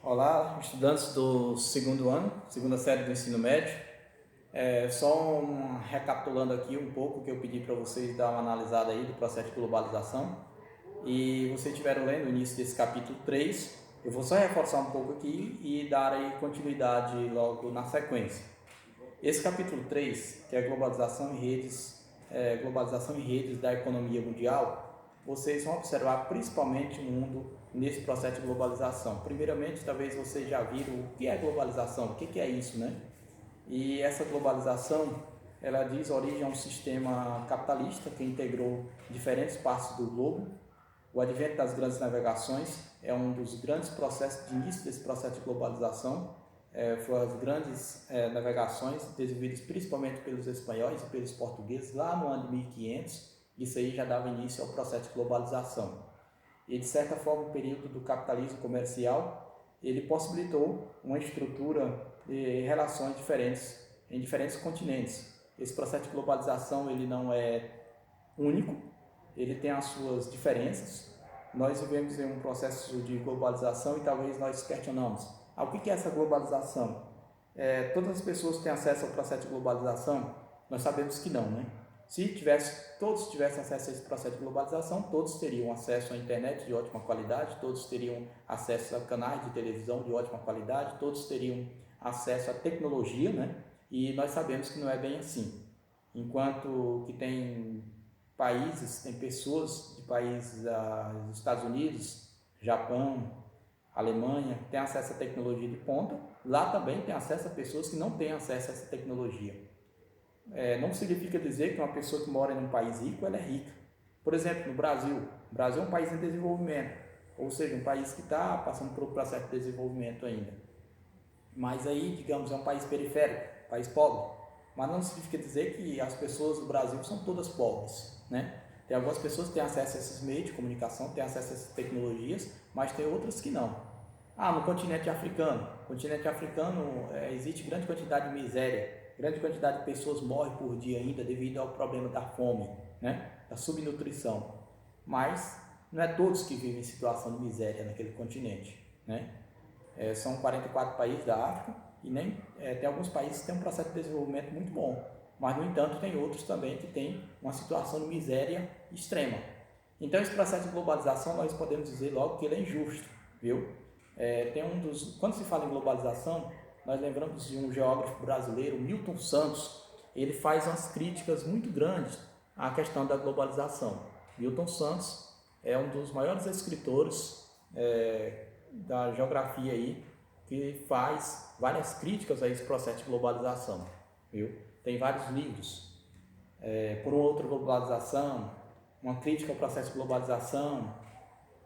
Olá, estudantes do segundo ano, segunda série do ensino médio. Recapitulando aqui um pouco que eu pedi para vocês dar uma analisada aí do processo de globalização. E vocês estiveram lendo o início desse capítulo 3. Eu vou só reforçar um pouco aqui e dar aí continuidade logo na sequência. Esse capítulo 3, que é globalização em redes da economia mundial, vocês vão observar principalmente o mundo nesse processo de globalização. Primeiramente, talvez vocês já viram o que é globalização, o que é isso, né? E essa globalização, ela diz origem a um sistema capitalista que integrou diferentes partes do globo. O advento das grandes navegações é um dos grandes processos de início desse processo de globalização. Foram as grandes navegações desenvolvidas principalmente pelos espanhóis e pelos portugueses lá no ano de 1500. Isso aí já dava início ao processo de globalização. E, de certa forma, o período do capitalismo comercial, ele possibilitou uma estrutura de relações diferentes em diferentes continentes. Esse processo de globalização, ele não é único, ele tem as suas diferenças. Nós vivemos em um processo de globalização e talvez nós questionamos, o que é essa globalização? Todas as pessoas têm acesso ao processo de globalização? Nós sabemos que não, né? Se todos tivessem acesso a esse processo de globalização, todos teriam acesso à internet de ótima qualidade, todos teriam acesso a canais de televisão de ótima qualidade, todos teriam acesso à tecnologia, né? E nós sabemos que não é bem assim. Enquanto que tem pessoas de países dos Estados Unidos, Japão, Alemanha, que têm acesso à tecnologia de ponta, lá também tem acesso a pessoas que não têm acesso a essa tecnologia. Não significa dizer que uma pessoa que mora em um país rico, ela é rica. Por exemplo, no Brasil. O Brasil é um país em desenvolvimento, ou seja, um país que está passando por um processo de desenvolvimento ainda. Mas aí, digamos, é um país periférico, país pobre. Mas não significa dizer que as pessoas do Brasil são todas pobres, né? Tem algumas pessoas que têm acesso a esses meios de comunicação, têm acesso a essas tecnologias, mas tem outras que não. No continente africano. Existe grande quantidade de miséria. Grande quantidade de pessoas morrem por dia ainda devido ao problema da fome, né? Da subnutrição. Mas não é todos que vivem em situação de miséria naquele continente, né? São 44 países da África e tem alguns países que têm um processo de desenvolvimento muito bom, mas no entanto tem outros também que têm uma situação de miséria extrema. Então esse processo de globalização nós podemos dizer logo que ele é injusto, viu? Quando se fala em globalização, nós lembramos de um geógrafo brasileiro, Milton Santos. Ele faz umas críticas muito grandes à questão da globalização. Milton Santos é um dos maiores escritores da geografia aí, que faz várias críticas a esse processo de globalização, viu? Tem vários livros, Por uma Outra Globalização, uma crítica ao processo de globalização,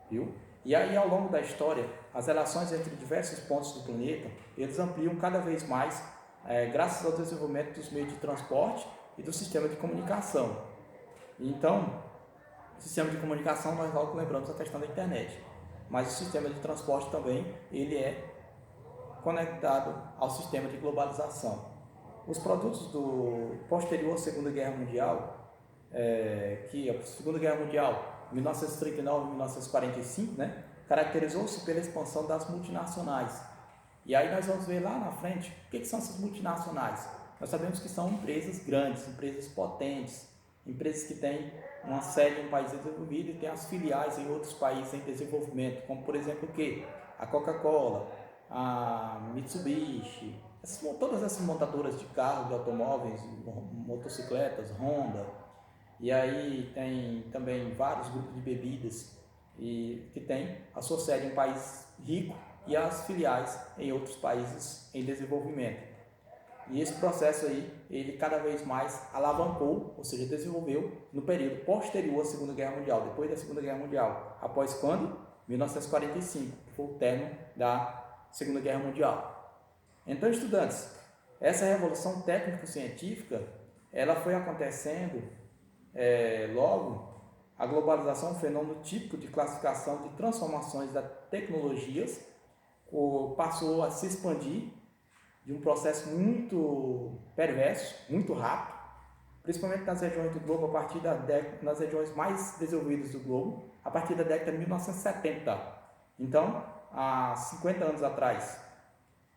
viu? E aí, ao longo da história, as relações entre diversos pontos do planeta, eles ampliam cada vez mais, graças ao desenvolvimento dos meios de transporte e do sistema de comunicação. Então, o sistema de comunicação, nós logo lembramos a questão da internet, mas o sistema de transporte também, ele é conectado ao sistema de globalização. Os produtos do posterior à Segunda Guerra Mundial, que a Segunda Guerra Mundial, 1939 e 1945, né, caracterizou-se pela expansão das multinacionais. E aí nós vamos ver lá na frente o que são essas multinacionais. Nós sabemos que são empresas grandes, empresas potentes, empresas que têm uma sede em um país desenvolvido e têm as filiais em outros países em desenvolvimento, como por exemplo o quê? A Coca-Cola, a Mitsubishi, todas essas montadoras de carros, de automóveis, motocicletas, Honda. E aí tem também vários grupos de bebidas que tem a sua sede em um país rico e as filiais em outros países em desenvolvimento. E esse processo aí, ele cada vez mais alavancou, ou seja, desenvolveu no período posterior à Segunda Guerra Mundial, depois da Segunda Guerra Mundial. Após quando? 1945, que foi o término da Segunda Guerra Mundial. Então, estudantes, essa revolução técnico-científica, ela foi acontecendo logo. A globalização é um fenômeno típico de classificação de transformações das tecnologias, passou a se expandir de um processo muito perverso, muito rápido, principalmente nas regiões do globo, nas regiões mais desenvolvidas do globo, a partir da década de 1970. Então, há 50 anos atrás.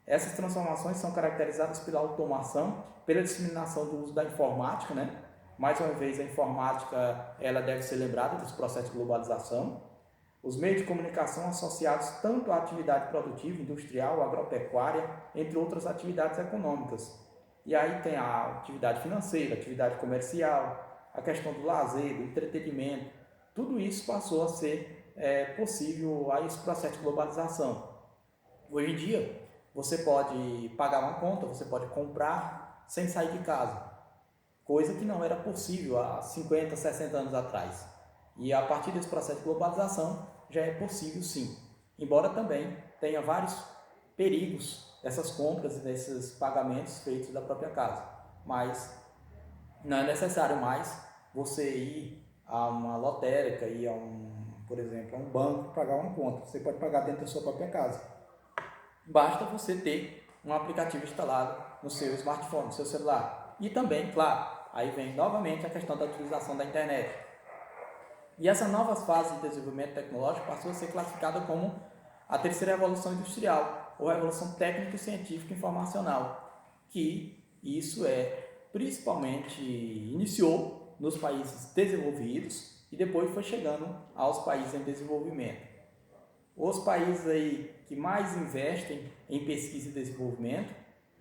Essas transformações são caracterizadas pela automação, pela disseminação do uso da informática, né? Mais uma vez, a informática ela deve ser lembrada desse processo de globalização. Os meios de comunicação associados tanto à atividade produtiva, industrial, agropecuária, entre outras atividades econômicas. E aí tem a atividade financeira, a atividade comercial, a questão do lazer, do entretenimento. Tudo isso passou a ser possível a esse processo de globalização. Hoje em dia, você pode pagar uma conta, você pode comprar sem sair de casa, coisa que não era possível há 50, 60 anos atrás. E a partir desse processo de globalização já é possível sim, embora também tenha vários perigos dessas compras e desses pagamentos feitos da própria casa. Mas não é necessário mais você ir a uma lotérica, ir a por exemplo, a um banco para pagar uma conta. Você pode pagar dentro da sua própria casa. Basta você ter um aplicativo instalado no seu smartphone, no seu celular. E também, claro, aí vem novamente a questão da utilização da internet. E essa nova fase de desenvolvimento tecnológico passou a ser classificada como a terceira revolução industrial, ou revolução técnica, científica e informacional, que isso principalmente iniciou nos países desenvolvidos e depois foi chegando aos países em desenvolvimento. Os países aí que mais investem em pesquisa e desenvolvimento,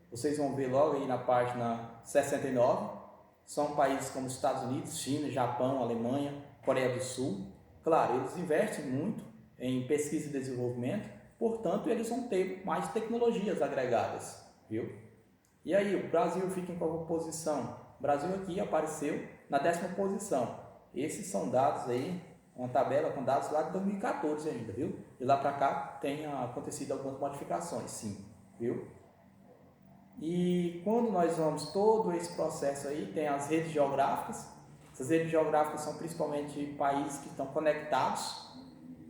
vocês vão ver logo aí na página 69, são países como Estados Unidos, China, Japão, Alemanha, Coreia do Sul. Claro, eles investem muito em pesquisa e desenvolvimento, portanto, eles vão ter mais tecnologias agregadas, viu? E aí, o Brasil fica em qual posição? O Brasil aqui apareceu na 10ª posição. Esses são dados aí, uma tabela com dados lá de 2014 ainda, viu? E lá para cá tem acontecido algumas modificações, sim, viu? E quando nós vamos todo esse processo aí, tem as redes geográficas. Essas redes geográficas são principalmente países que estão conectados.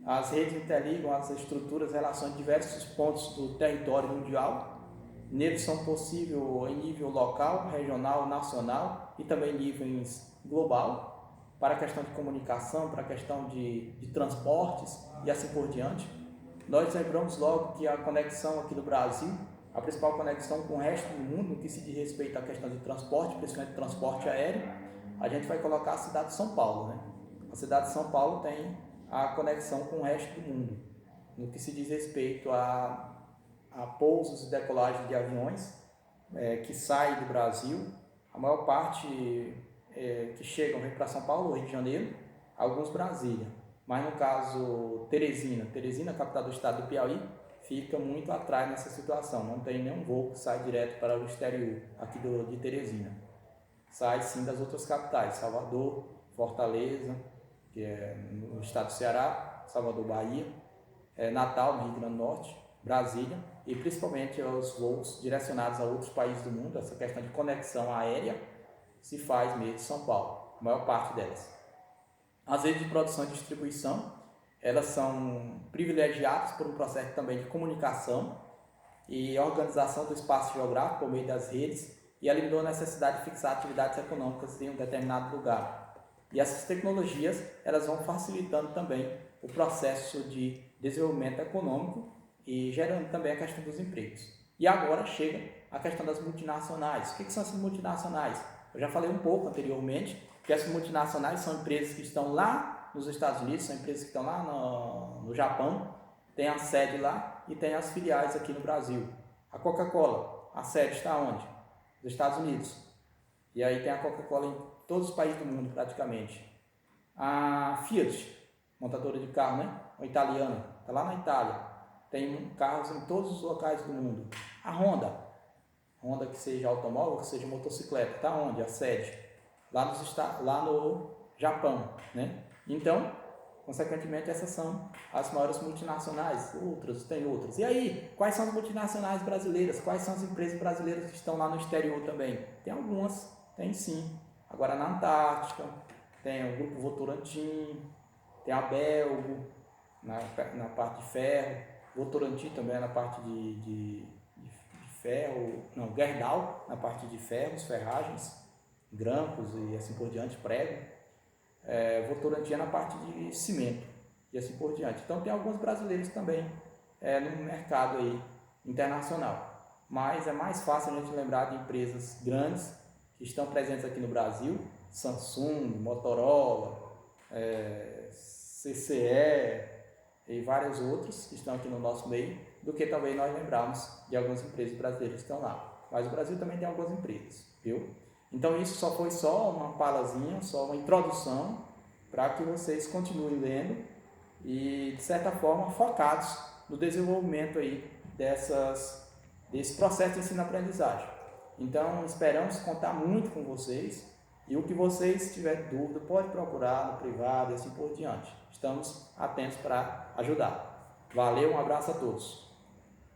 As redes interligam as estruturas, relações de diversos pontos do território mundial. Neles são possíveis em nível local, regional, nacional e também níveis global, para a questão de comunicação, para a questão de transportes e assim por diante. Nós lembramos logo que a conexão aqui do Brasil, a principal conexão com o resto do mundo, no que se diz respeito à questão de transporte, principalmente transporte aéreo, a gente vai colocar a cidade de São Paulo, né? A cidade de São Paulo tem a conexão com o resto do mundo, no que se diz respeito a pousos e decolagens de aviões que saem do Brasil. A maior parte que chegam vem para São Paulo, Rio de Janeiro, alguns Brasília. Mas no caso Teresina, capital do estado do Piauí, fica muito atrás nessa situação. Não tem nenhum voo que sai direto para o exterior aqui de Teresina. Sai sim das outras capitais, Salvador, Fortaleza, que é no estado do Ceará, Salvador, Bahia, Natal, no Rio Grande do Norte, Brasília, e principalmente os voos direcionados a outros países do mundo. Essa questão de conexão aérea se faz mesmo em São Paulo, a maior parte delas. As redes de produção e distribuição, elas são privilegiadas por um processo também de comunicação e organização do espaço geográfico por meio das redes, e eliminou a necessidade de fixar atividades econômicas em um determinado lugar. E essas tecnologias, elas vão facilitando também o processo de desenvolvimento econômico e gerando também a questão dos empregos. E agora chega a questão das multinacionais. O que são essas multinacionais? Eu já falei um pouco anteriormente que essas multinacionais são empresas que estão lá nos Estados Unidos, são empresas que estão lá no Japão, tem a sede lá e tem as filiais aqui no Brasil. A Coca-Cola, a sede está onde? Nos Estados Unidos. E aí tem a Coca-Cola em todos os países do mundo praticamente. A Fiat, montadora de carro, né? Uma italiana, está lá na Itália. Tem carros em todos os locais do mundo. A Honda que seja automóvel, que seja motocicleta, está onde? A sede? Lá no Japão, né? Então, consequentemente, essas são as maiores multinacionais. Tem outras. E aí, quais são as multinacionais brasileiras? Quais são as empresas brasileiras que estão lá no exterior também? Tem algumas, tem sim. Agora na Antártica, tem o Grupo Votorantim, tem a Belgo, na parte de ferro, Votorantim também na parte de ferro, não, Gerdau na parte de ferros, ferragens, grampos e assim por diante, prego. Votorantim na parte de cimento e assim por diante. Então tem alguns brasileiros também no mercado aí internacional. Mas é mais fácil a gente lembrar de empresas grandes que estão presentes aqui no Brasil, Samsung, Motorola, CCE e vários outros que estão aqui no nosso meio, do que talvez nós lembrarmos de algumas empresas brasileiras que estão lá. Mas o Brasil também tem algumas empresas, viu? Então isso foi só uma palazinha, só uma introdução para que vocês continuem lendo e, de certa forma, focados no desenvolvimento aí desse processo de ensino-aprendizagem. Então, esperamos contar muito com vocês e o que vocês tiverem dúvida, pode procurar no privado e assim por diante. Estamos atentos para ajudar. Valeu, um abraço a todos.